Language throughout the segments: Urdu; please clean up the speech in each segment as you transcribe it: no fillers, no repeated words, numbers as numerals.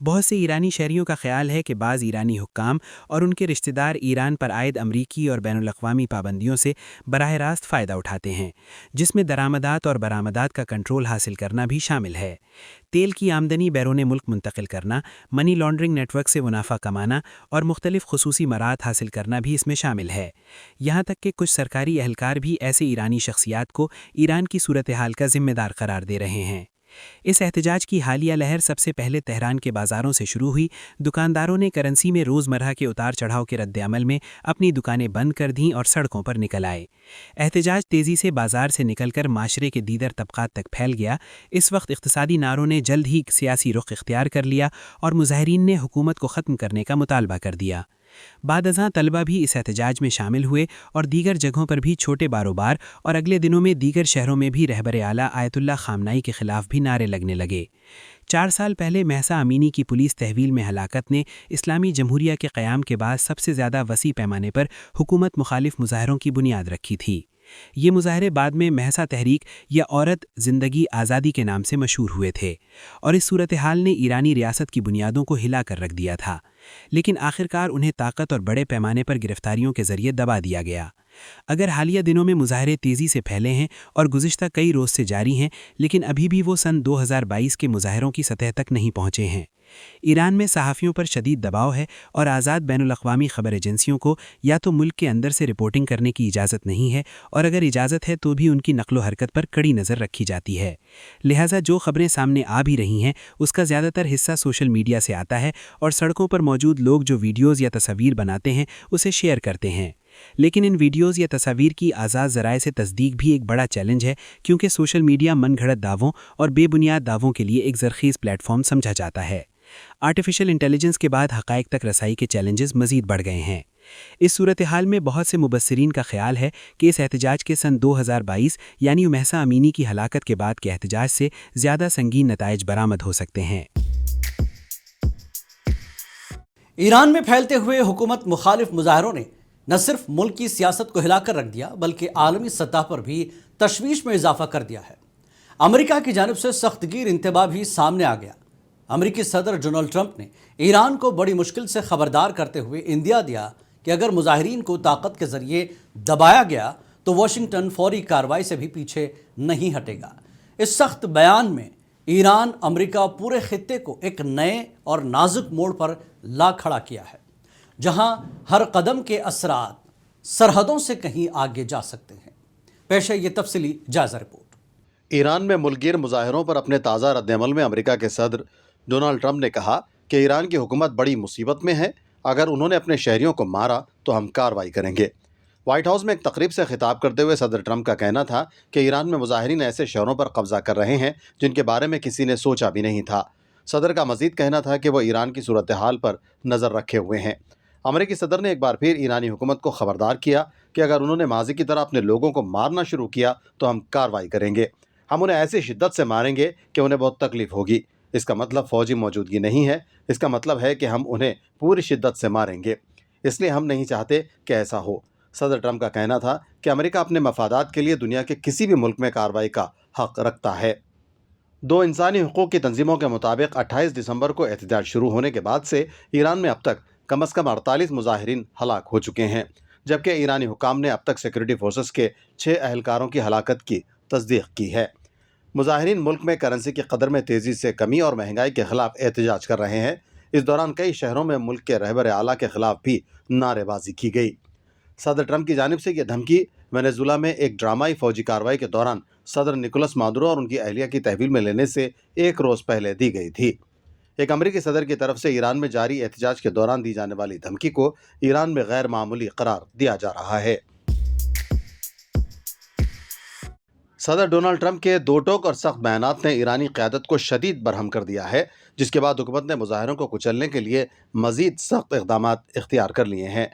بہت سے ایرانی شہریوں کا خیال ہے کہ بعض ایرانی حکام اور ان کے رشتہ دار ایران پر عائد امریکی اور بین الاقوامی پابندیوں سے براہ راست فائدہ اٹھاتے ہیں، جس میں درآمدات اور برآمدات کا کنٹرول حاصل کرنا بھی شامل ہے۔ تیل کی آمدنی بیرون ملک منتقل کرنا، منی لانڈرنگ نیٹ ورک سے منافع کمانا اور مختلف خصوصی مراحت حاصل کرنا بھی اس میں شامل ہے۔ یہاں تک کہ کچھ سرکاری اہلکار بھی ایسے ایرانی شخصیات کو ایران کی صورتحال کا ذمہ دار قرار دے رہے ہیں۔ اس احتجاج کی حالیہ لہر سب سے پہلے تہران کے بازاروں سے شروع ہوئی۔ دکانداروں نے کرنسی میں روزمرہ کے اتار چڑھاؤ کے رد عمل میں اپنی دکانیں بند کر دیں اور سڑکوں پر نکل آئے۔ احتجاج تیزی سے بازار سے نکل کر معاشرے کے دیگر طبقات تک پھیل گیا۔ اس وقت اقتصادی نعروں نے جلد ہی سیاسی رخ اختیار کر لیا اور مظاہرین نے حکومت کو ختم کرنے کا مطالبہ کر دیا۔ بعد ازاں طلبہ بھی اس احتجاج میں شامل ہوئے اور دیگر جگہوں پر بھی چھوٹے باروبار، اور اگلے دنوں میں دیگر شہروں میں بھی رہبر اعلیٰ آیت اللہ خامنائی کے خلاف بھی نعرے لگنے لگے۔ 4 سال پہلے مہسا امینی کی پولیس تحویل میں ہلاکت نے اسلامی جمہوریہ کے قیام کے بعد سب سے زیادہ وسیع پیمانے پر حکومت مخالف مظاہروں کی بنیاد رکھی تھی۔ یہ مظاہرے بعد میں مہسا تحریک یا عورت زندگی آزادی کے نام سے مشہور ہوئے تھے، اور اس صورتحال نے ایرانی ریاست کی بنیادوں کو ہلا کر رکھ دیا تھا، لیکن آخرکار انہیں طاقت اور بڑے پیمانے پر گرفتاریوں کے ذریعے دبا دیا گیا۔ اگر حالیہ دنوں میں مظاہرے تیزی سے پھیلے ہیں اور گزشتہ کئی روز سے جاری ہیں، لیکن ابھی بھی وہ سن 2022 کے مظاہروں کی سطح تک نہیں پہنچے ہیں۔ ایران میں صحافیوں پر شدید دباؤ ہے اور آزاد بین الاقوامی خبر ایجنسیوں کو یا تو ملک کے اندر سے رپورٹنگ کرنے کی اجازت نہیں ہے، اور اگر اجازت ہے تو بھی ان کی نقل و حرکت پر کڑی نظر رکھی جاتی ہے۔ لہٰذا جو خبریں سامنے آ بھی رہی ہیں اس کا زیادہ تر حصہ سوشل میڈیا سے آتا ہے، اور سڑکوں پر موجود لوگ جو ویڈیوز یا تصاویر بناتے ہیں اسے شیئر کرتے ہیں۔ لیکن ان ویڈیوز یا تصاویر کی آزاد ذرائع سے تصدیق بھی ایک بڑا چیلنج ہے، کیونکہ سوشل میڈیا من گھڑت دعووں اور بے بنیاد دعووں کے لیے ایک زرخیز پلیٹ فارم سمجھا جاتا ہے۔ آرٹیفیشل انٹیلیجنس کے بعد حقائق تک رسائی کے چیلنجز مزید بڑھ گئے ہیں۔ اس صورتحال میں بہت سے مبصرین کا خیال ہے کہ اس احتجاج کے سن 2022 یعنی مہسا امینی کی ہلاکت کے بعد کے احتجاج سے زیادہ سنگین نتائج برآمد ہو سکتے ہیں۔ ایران میں پھیلتے ہوئے حکومت مخالف مظاہروں نے نہ صرف ملک کی سیاست کو ہلا کر رکھ دیا بلکہ عالمی سطح پر بھی تشویش میں اضافہ کر دیا ہے۔ امریکہ کی جانب سے سخت گیر انتباہ بھی سامنے آ گیا۔ امریکی صدر ڈونلڈ ٹرمپ نے ایران کو بڑی مشکل سے خبردار کرتے ہوئے اندیا دیا کہ اگر مظاہرین کو طاقت کے ذریعے دبایا گیا تو واشنگٹن فوری کارروائی سے بھی پیچھے نہیں ہٹے گا۔ اس سخت بیان میں ایران امریکہ پورے خطے کو ایک نئے اور نازک موڑ پر لا کھڑا کیا ہے، جہاں ہر قدم کے اثرات سرحدوں سے کہیں آگے جا سکتے ہیں۔ پیش ہے یہ تفصیلی جائزہ رپورٹ۔ ایران میں ملک گیر مظاہروں پر اپنے تازہ رد عمل میں امریکہ کے صدر ڈونلڈ ٹرمپ نے کہا کہ ایران کی حکومت بڑی مصیبت میں ہے، اگر انہوں نے اپنے شہریوں کو مارا تو ہم کارروائی کریں گے۔ وائٹ ہاؤس میں ایک تقریب سے خطاب کرتے ہوئے صدر ٹرمپ کا کہنا تھا کہ ایران میں مظاہرین ایسے شہروں پر قبضہ کر رہے ہیں جن کے بارے میں کسی نے سوچا بھی نہیں تھا۔ صدر کا مزید کہنا تھا کہ وہ ایران کی صورتحال پر نظر رکھے ہوئے ہیں۔ امریکی صدر نے ایک بار پھر ایرانی حکومت کو خبردار کیا کہ اگر انہوں نے ماضی کی طرح اپنے لوگوں کو مارنا شروع کیا تو ہم کارروائی کریں گے۔ ہم انہیں ایسی شدت سے ماریں گے کہ انہیں بہت تکلیف ہوگی۔ اس کا مطلب فوجی موجودگی نہیں ہے، اس کا مطلب ہے کہ ہم انہیں پوری شدت سے ماریں گے، اس لیے ہم نہیں چاہتے کہ ایسا ہو۔ صدر ٹرمپ کا کہنا تھا کہ امریکہ اپنے مفادات کے لیے دنیا کے کسی بھی ملک میں کارروائی کا حق رکھتا ہے۔ 2 انسانی حقوق کی تنظیموں کے مطابق 28 دسمبر کو احتجاج شروع ہونے کے بعد سے ایران میں اب تک کم از کم 48 مظاہرین ہلاک ہو چکے ہیں، جبکہ ایرانی حکام نے اب تک سیکورٹی فورسز کے 6 اہلکاروں کی ہلاکت کی تصدیق کی ہے۔ مظاہرین ملک میں کرنسی کی قدر میں تیزی سے کمی اور مہنگائی کے خلاف احتجاج کر رہے ہیں۔ اس دوران کئی شہروں میں ملک کے رہبر اعلیٰ کے خلاف بھی نعرے بازی کی گئی۔ صدر ٹرمپ کی جانب سے یہ دھمکی وینزویلا میں ایک ڈرامائی فوجی کارروائی کے دوران صدر نکولس مادورو اور ان کی اہلیہ کی تحویل میں لینے سے 1 روز پہلے دی گئی تھی۔ ایک امریکی صدر کی طرف سے ایران میں جاری احتجاج کے دوران دی جانے والی دھمکی کو ایران میں غیر معمولی قرار دیا جا رہا ہے۔ صدر ڈونلڈ ٹرمپ کے 2 ٹوک اور سخت بیانات نے ایرانی قیادت کو شدید برہم کر دیا ہے، جس کے بعد حکومت نے مظاہروں کو کچلنے کے لیے مزید سخت اقدامات اختیار کر لیے ہیں۔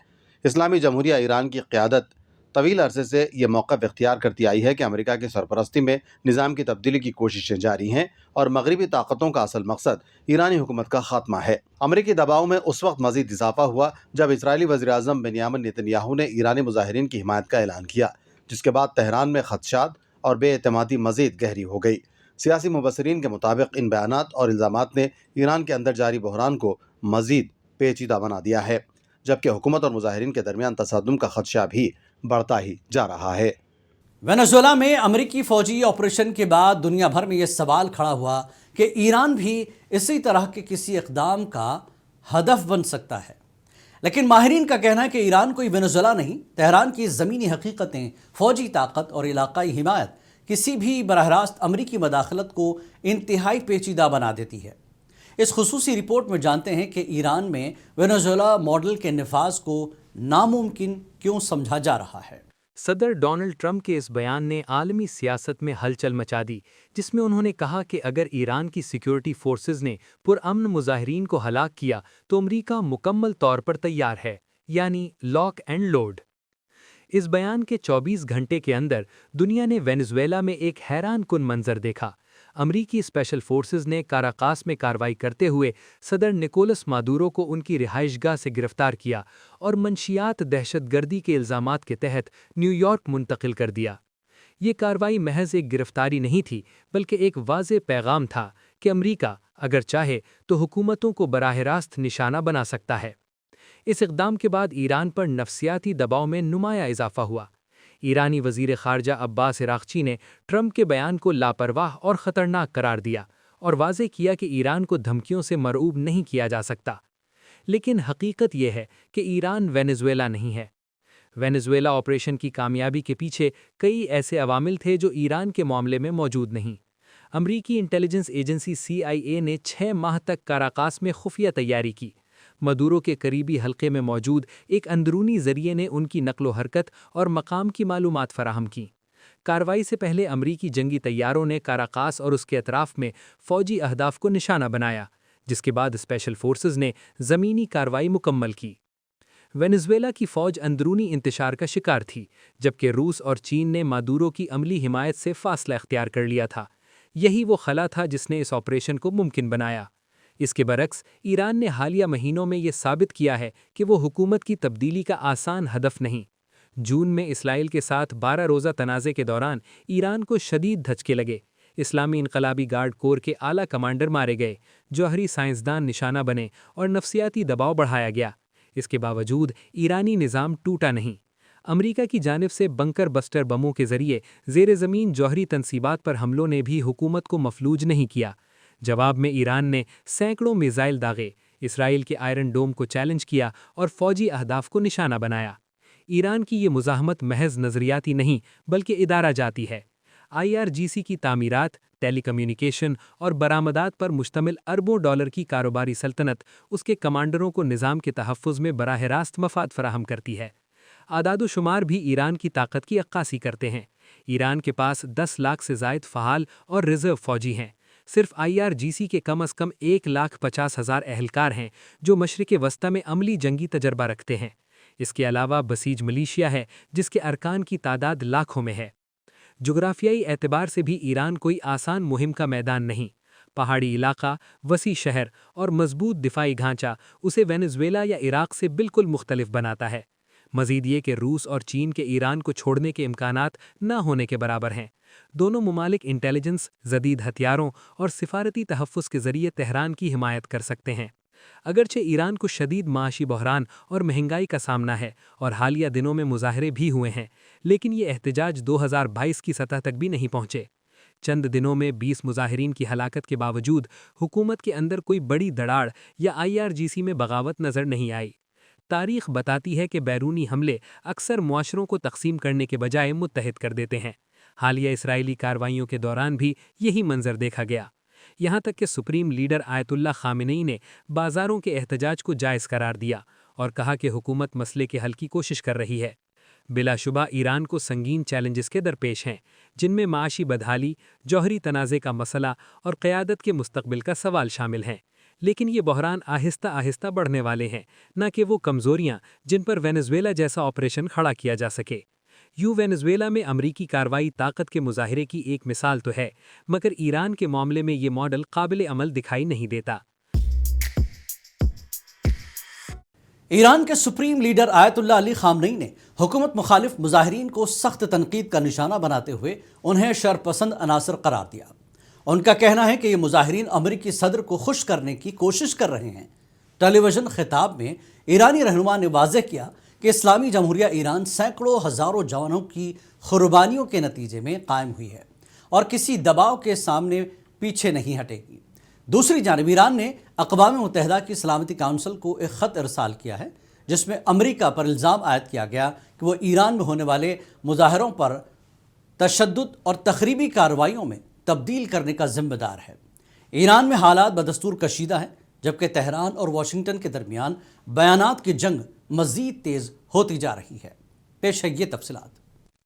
اسلامی جمہوریہ ایران کی قیادت طویل عرصے سے یہ موقف اختیار کرتی آئی ہے کہ امریکہ کی سرپرستی میں نظام کی تبدیلی کی کوششیں جاری ہیں اور مغربی طاقتوں کا اصل مقصد ایرانی حکومت کا خاتمہ ہے۔ امریکی دباؤ میں اس وقت مزید اضافہ ہوا جب اسرائیلی وزیر اعظم بنیامن نیتن یاہو نے ایرانی مظاہرین کی حمایت کا اعلان کیا، جس کے بعد تہران میں خدشات اور بے اعتمادی مزید گہری ہو گئی۔ سیاسی مبصرین کے مطابق ان بیانات اور الزامات نے ایران کے اندر جاری بحران کو مزید پیچیدہ بنا دیا ہے، جبکہ حکومت اور مظاہرین کے درمیان تصادم کا خدشہ بھی بڑھتا ہی جا رہا ہے۔ وینزویلا میں امریکی فوجی آپریشن کے بعد دنیا بھر میں یہ سوال کھڑا ہوا کہ ایران بھی اسی طرح کے کسی اقدام کا ہدف بن سکتا ہے، لیکن ماہرین کا کہنا ہے کہ ایران کوئی وینزویلا نہیں۔ تہران کی زمینی حقیقتیں، فوجی طاقت اور علاقائی حمایت کسی بھی براہ راست امریکی مداخلت کو انتہائی پیچیدہ بنا دیتی ہے۔ اس خصوصی رپورٹ میں جانتے ہیں کہ ایران میں وینزویلا ماڈل کے نفاذ کو ناممکن کیوں سمجھا جا رہا ہے۔ صدر ڈونلڈ ٹرمپ کے اس بیان نے عالمی سیاست میں ہلچل مچا دی، جس میں انہوں نے کہا کہ اگر ایران کی سیکیورٹی فورسز نے پرامن مظاہرین کو ہلاک کیا تو امریکہ مکمل طور پر تیار ہے، یعنی لاک اینڈ لوڈ۔ اس بیان کے 24 گھنٹے کے اندر دنیا نے وینزویلا میں ایک حیران کن منظر دیکھا۔ امریکی اسپیشل فورسز نے کاراکاس میں کارروائی کرتے ہوئے صدر نکولس مادورو کو ان کی رہائش گاہ سے گرفتار کیا اور منشیات دہشت گردی کے الزامات کے تحت نیو یارک منتقل کر دیا۔ یہ کارروائی محض ایک گرفتاری نہیں تھی، بلکہ ایک واضح پیغام تھا کہ امریکہ اگر چاہے تو حکومتوں کو براہ راست نشانہ بنا سکتا ہے۔ اس اقدام کے بعد ایران پر نفسیاتی دباؤ میں نمایاں اضافہ ہوا۔ ایرانی وزیر خارجہ عباس عراقچی نے ٹرمپ کے بیان کو لاپرواہ اور خطرناک قرار دیا اور واضح کیا کہ ایران کو دھمکیوں سے مرعوب نہیں کیا جا سکتا۔ لیکن حقیقت یہ ہے کہ ایران وینزویلا نہیں ہے۔ وینزویلا آپریشن کی کامیابی کے پیچھے کئی ایسے عوامل تھے جو ایران کے معاملے میں موجود نہیں۔ امریکی انٹیلیجنس ایجنسی CIA نے 6 ماہ تک کاراکاس میں خفیہ تیاری کی۔ مدورو کے قریبی حلقے میں موجود ایک اندرونی ذریعے نے ان کی نقل و حرکت اور مقام کی معلومات فراہم کیں۔ کارروائی سے پہلے امریکی جنگی طیاروں نے کاراکاس اور اس کے اطراف میں فوجی اہداف کو نشانہ بنایا، جس کے بعد اسپیشل فورسز نے زمینی کارروائی مکمل کی۔ وینزویلا کی فوج اندرونی انتشار کا شکار تھی، جبکہ روس اور چین نے مادورو کی عملی حمایت سے فاصلہ اختیار کر لیا تھا۔ یہی وہ خلا تھا جس نے اس آپریشن کو ممکن بنایا۔ اس کے برعکس ایران نے حالیہ مہینوں میں یہ ثابت کیا ہے کہ وہ حکومت کی تبدیلی کا آسان ہدف نہیں۔ جون میں اسرائیل کے ساتھ 12 روزہ تنازع کے دوران ایران کو شدید دھچکے لگے۔ اسلامی انقلابی گارڈ کور کے اعلیٰ کمانڈر مارے گئے، جوہری سائنسدان نشانہ بنے اور نفسیاتی دباؤ بڑھایا گیا۔ اس کے باوجود ایرانی نظام ٹوٹا نہیں۔ امریکہ کی جانب سے بنکر بسٹر بموں کے ذریعے زیر زمین جوہری تنصیبات پر حملوں نے بھی حکومت کو مفلوج نہیں کیا۔ جواب میں ایران نے سینکڑوں میزائل داغے، اسرائیل کے آئرن ڈوم کو چیلنج کیا اور فوجی اہداف کو نشانہ بنایا۔ ایران کی یہ مزاحمت محض نظریاتی نہیں بلکہ ادارہ جاتی ہے۔ IRGC کی تعمیرات، ٹیلی کمیونیکیشن اور برآمدات پر مشتمل اربوں ڈالر کی کاروباری سلطنت اس کے کمانڈروں کو نظام کے تحفظ میں براہ راست مفاد فراہم کرتی ہے۔ اعداد و شمار بھی ایران کی طاقت کی عکاسی کرتے ہیں۔ ایران کے پاس 10 لاکھ سے زائد فعال اور ریزرو فوجی ہیں۔ صرف IRGC کے کم از کم 1,50,000 اہلکار ہیں جو مشرق وسطی میں عملی جنگی تجربہ رکھتے ہیں۔ اس کے علاوہ بسیج ملیشیا ہے جس کے ارکان کی تعداد لاکھوں میں ہے۔ جغرافیائی اعتبار سے بھی ایران کوئی آسان مہم کا میدان نہیں۔ پہاڑی علاقہ، وسیع شہر اور مضبوط دفاعی ڈھانچہ اسے وینزویلا یا عراق سے بالکل مختلف بناتا ہے۔ مزید یہ کہ روس اور چین کے ایران کو چھوڑنے کے امکانات نہ ہونے کے برابر ہیں۔ دونوں ممالک انٹیلیجنس، جدید ہتھیاروں اور سفارتی تحفظ کے ذریعے تہران کی حمایت کر سکتے ہیں۔ اگرچہ ایران کو شدید معاشی بحران اور مہنگائی کا سامنا ہے اور حالیہ دنوں میں مظاہرے بھی ہوئے ہیں، لیکن یہ احتجاج 2022 کی سطح تک بھی نہیں پہنچے۔ چند دنوں میں 20 مظاہرین کی ہلاکت کے باوجود حکومت کے اندر کوئی بڑی دڑاڑ یا IRGC میں بغاوت نظر نہیں آئی۔ تاریخ بتاتی ہے کہ بیرونی حملے اکثر معاشروں کو تقسیم کرنے کے بجائے متحد کر دیتے ہیں۔ حالیہ اسرائیلی کارروائیوں کے دوران بھی یہی منظر دیکھا گیا، یہاں تک کہ سپریم لیڈر آیت اللہ خامنئی نے بازاروں کے احتجاج کو جائز قرار دیا اور کہا کہ حکومت مسئلے کے حل کی کوشش کر رہی ہے۔ بلا شبہ ایران کو سنگین چیلنجز کے درپیش ہیں، جن میں معاشی بدحالی، جوہری تنازع کا مسئلہ اور قیادت کے مستقبل کا سوال شامل ہیں۔ لیکن یہ بحران آہستہ آہستہ بڑھنے والے ہیں، نہ کہ وہ کمزوریاں جن پر وینزویلا جیسا آپریشن کھڑا کیا جا سکے۔ وینزویلا میں امریکی کارروائی طاقت کے مظاہرے کی ایک مثال تو ہے، مگر ایران کے معاملے میں یہ ماڈل قابل عمل دکھائی نہیں دیتا۔ ایران کے سپریم لیڈر آیت اللہ علی خامنئی نے حکومت مخالف مظاہرین کو سخت تنقید کا نشانہ بناتے ہوئے انہیں شرپسند عناصر قرار دیا۔ ان کا کہنا ہے کہ یہ مظاہرین امریکی صدر کو خوش کرنے کی کوشش کر رہے ہیں۔ ٹیلی ویژن خطاب میں ایرانی رہنما نے واضح کیا کہ اسلامی جمہوریہ ایران سینکڑوں ہزاروں جوانوں کی قربانیوں کے نتیجے میں قائم ہوئی ہے اور کسی دباؤ کے سامنے پیچھے نہیں ہٹے گی۔ دوسری جانب ایران نے اقوام متحدہ کی سلامتی کونسل کو ایک خط ارسال کیا ہے جس میں امریکہ پر الزام عائد کیا گیا کہ وہ ایران میں ہونے والے مظاہروں پر تشدد اور تخریبی کارروائیوں میں تبدیل کرنے کا ذمہ دار ہے۔ ایران میں حالات بدستور کشیدہ ہیں، جبکہ تہران اور واشنگٹن کے درمیان بیانات کی جنگ مزید تیز ہوتی جا رہی ہے۔ پیش ہے یہ تفصیلات۔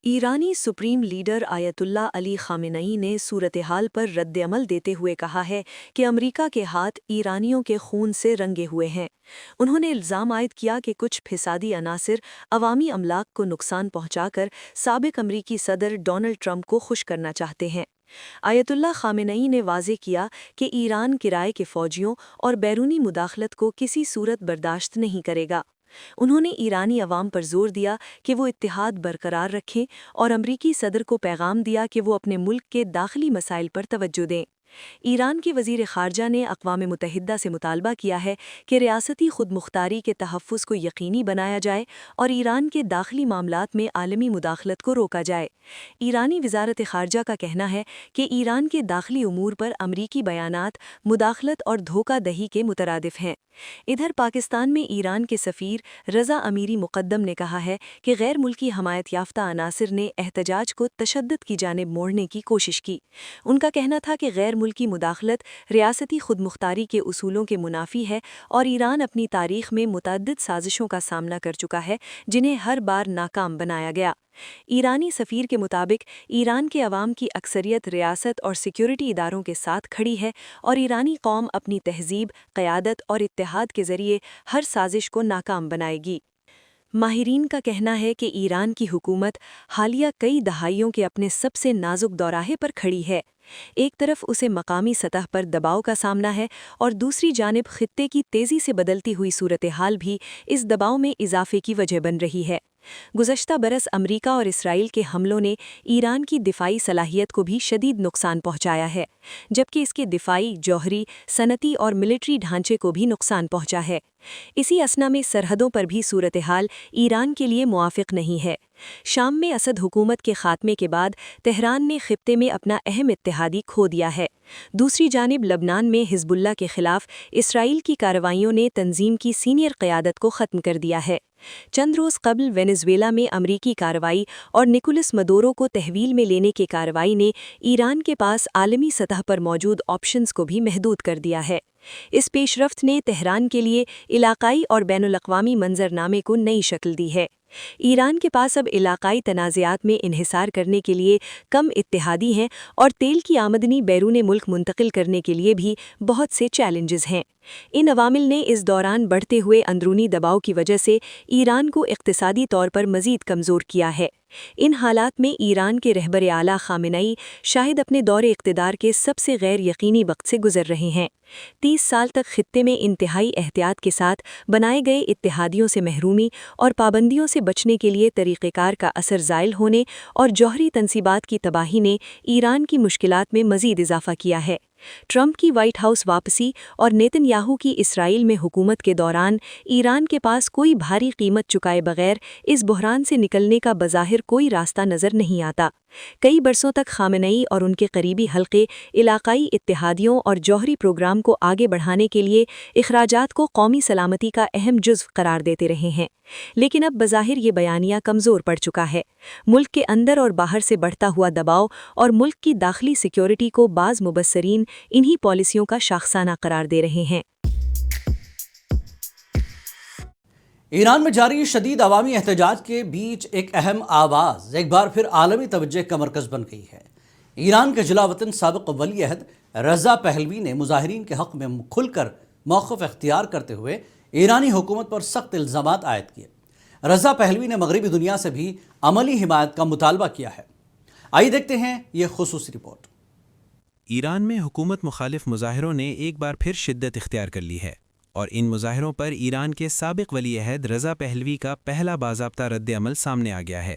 ایرانی سپریم لیڈر آیت اللہ علی خامنئی نے صورتحال پر رد عمل دیتے ہوئے کہا ہے کہ امریکہ کے ہاتھ ایرانیوں کے خون سے رنگے ہوئے ہیں۔ انہوں نے الزام عائد کیا کہ کچھ فسادی عناصر عوامی املاک کو نقصان پہنچا کر سابق امریکی صدر ڈونلڈ ٹرمپ کو خوش کرنا چاہتے ہیں۔ آیت اللہ خامنئی نے واضح کیا کہ ایران کرائے کے فوجیوں اور بیرونی مداخلت کو کسی صورت برداشت نہیں کرے گا۔ انہوں نے ایرانی عوام پر زور دیا کہ وہ اتحاد برقرار رکھیں اور امریکی صدر کو پیغام دیا کہ وہ اپنے ملک کے داخلی مسائل پر توجہ دیں۔ ایران کے وزیر خارجہ نے اقوام متحدہ سے مطالبہ کیا ہے کہ ریاستی خود مختاری کے تحفظ کو یقینی بنایا جائے اور ایران کے داخلی معاملات میں عالمی مداخلت کو روکا جائے۔ ایرانی وزارت خارجہ کا کہنا ہے کہ ایران کے داخلی امور پر امریکی بیانات مداخلت اور دھوکہ دہی کے مترادف ہیں۔ ادھر پاکستان میں ایران کے سفیر رضا امیری مقدم نے کہا ہے کہ غیر ملکی حمایت یافتہ عناصر نے احتجاج کو تشدد کی جانب موڑنے کی کوشش کی۔ ان کا کہنا تھا کہ غیر ملکی مداخلت ریاستی خود مختاری کے اصولوں کے منافی ہے اور ایران اپنی تاریخ میں متعدد سازشوں کا سامنا کر چکا ہے جنہیں ہر بار ناکام بنایا گیا۔ ایرانی سفیر کے مطابق ایران کے عوام کی اکثریت ریاست اور سیکیورٹی اداروں کے ساتھ کھڑی ہے اور ایرانی قوم اپنی تہذیب، قیادت اور اتحاد کے ذریعے ہر سازش کو ناکام بنائے گی۔ ماہرین کا کہنا ہے کہ ایران کی حکومت حالیہ کئی دہائیوں کے اپنے سب سے نازک دوراہے پر کھڑی ہے۔ ایک طرف اسے مقامی سطح پر دباؤ کا سامنا ہے اور دوسری جانب خطے کی تیزی سے بدلتی ہوئی صورتحال بھی اس دباؤ میں اضافے کی وجہ بن رہی ہے۔ گزشتہ برس امریکہ اور اسرائیل کے حملوں نے ایران کی دفاعی صلاحیت کو بھی شدید نقصان پہنچایا ہے، جبکہ اس کے دفاعی، جوہری، صنعتی اور ملٹری ڈھانچے کو بھی نقصان پہنچا ہے۔ اسی اثنا میں سرحدوں پر بھی صورتحال ایران کے لیے موافق نہیں ہے۔ شام میں اسد حکومت کے خاتمے کے بعد تہران نے خطے میں اپنا اہم اتحادی کھو دیا ہے۔ دوسری جانب لبنان میں حزب اللہ کے خلاف اسرائیل کی کارروائیوں نے تنظیم کی سینئر قیادت کو ختم کر دیا ہے۔ چند روز قبل وینزویلا میں امریکی کارروائی اور نکولس مدورو کو تحویل میں لینے کی کارروائی نے ایران کے پاس عالمی سطح پر موجود آپشنز کو بھی محدود کر دیا ہے۔ اس پیش رفت نے تہران کے لیے علاقائی اور بین الاقوامی منظرنامے کو نئی شکل دی ہے۔ ایران کے پاس اب علاقائی تنازعات میں انحصار کرنے کے لیے کم اتحادی ہیں اور تیل کی آمدنی بیرون ملک منتقل کرنے کے لیے بھی بہت سے چیلنجز ہیں۔ ان عوامل نے اس دوران بڑھتے ہوئے اندرونی دباؤ کی وجہ سے ایران کو اقتصادی طور پر مزید کمزور کیا ہے۔ ان حالات میں ایران کے رہبر اعلیٰ خامنئی شاید اپنے دور اقتدار کے سب سے غیر یقینی وقت سے گزر رہے ہیں۔ 30 سال تک خطے میں انتہائی احتیاط کے ساتھ بنائے گئے اتحادیوں سے محرومی اور پابندیوں سے بچنے کے لیے طریقہ کار کا اثر زائل ہونے اور جوہری تنصیبات کی تباہی نے ایران کی مشکلات میں مزید اضافہ کیا ہے۔ ٹرمپ کی وائٹ ہاؤس واپسی اور نیتن یاہو کی اسرائیل میں حکومت کے دوران ایران کے پاس کوئی بھاری قیمت چکائے بغیر اس بحران سے نکلنے کا بظاہر کوئی راستہ نظر نہیں آتا۔ کئی برسوں تک خامنئی اور ان کے قریبی حلقے علاقائی اتحادیوں اور جوہری پروگرام کو آگے بڑھانے کے لیے اخراجات کو قومی سلامتی کا اہم جزو قرار دیتے رہے ہیں، لیکن اب بظاہر یہ بیانیہ کمزور پڑ چکا ہے۔ ملک کے اندر اور باہر سے بڑھتا ہوا دباؤ اور ملک کی داخلی سیکیورٹی کو بعض مبصرین انہی پالیسیوں کا شاخسانہ قرار دے رہے ہیں۔ ایران میں جاری شدید عوامی احتجاج کے بیچ ایک اہم آواز ایک بار پھر عالمی توجہ کا مرکز بن گئی ہے۔ ایران کے جلا وطن سابق ولی عہد رضا پہلوی نے مظاہرین کے حق میں کھل کر موقف اختیار کرتے ہوئے ایرانی حکومت پر سخت الزامات عائد کیے۔ رضا پہلوی نے مغربی دنیا سے بھی عملی حمایت کا مطالبہ کیا ہے۔ آئیے دیکھتے ہیں یہ خصوصی رپورٹ۔ ایران میں حکومت مخالف مظاہروں نے ایک بار پھر شدت اختیار کر لی ہے اور ان مظاہروں پر ایران کے سابق ولی عہد رضا پہلوی کا پہلا باضابطہ رد عمل سامنے آ گیا ہے۔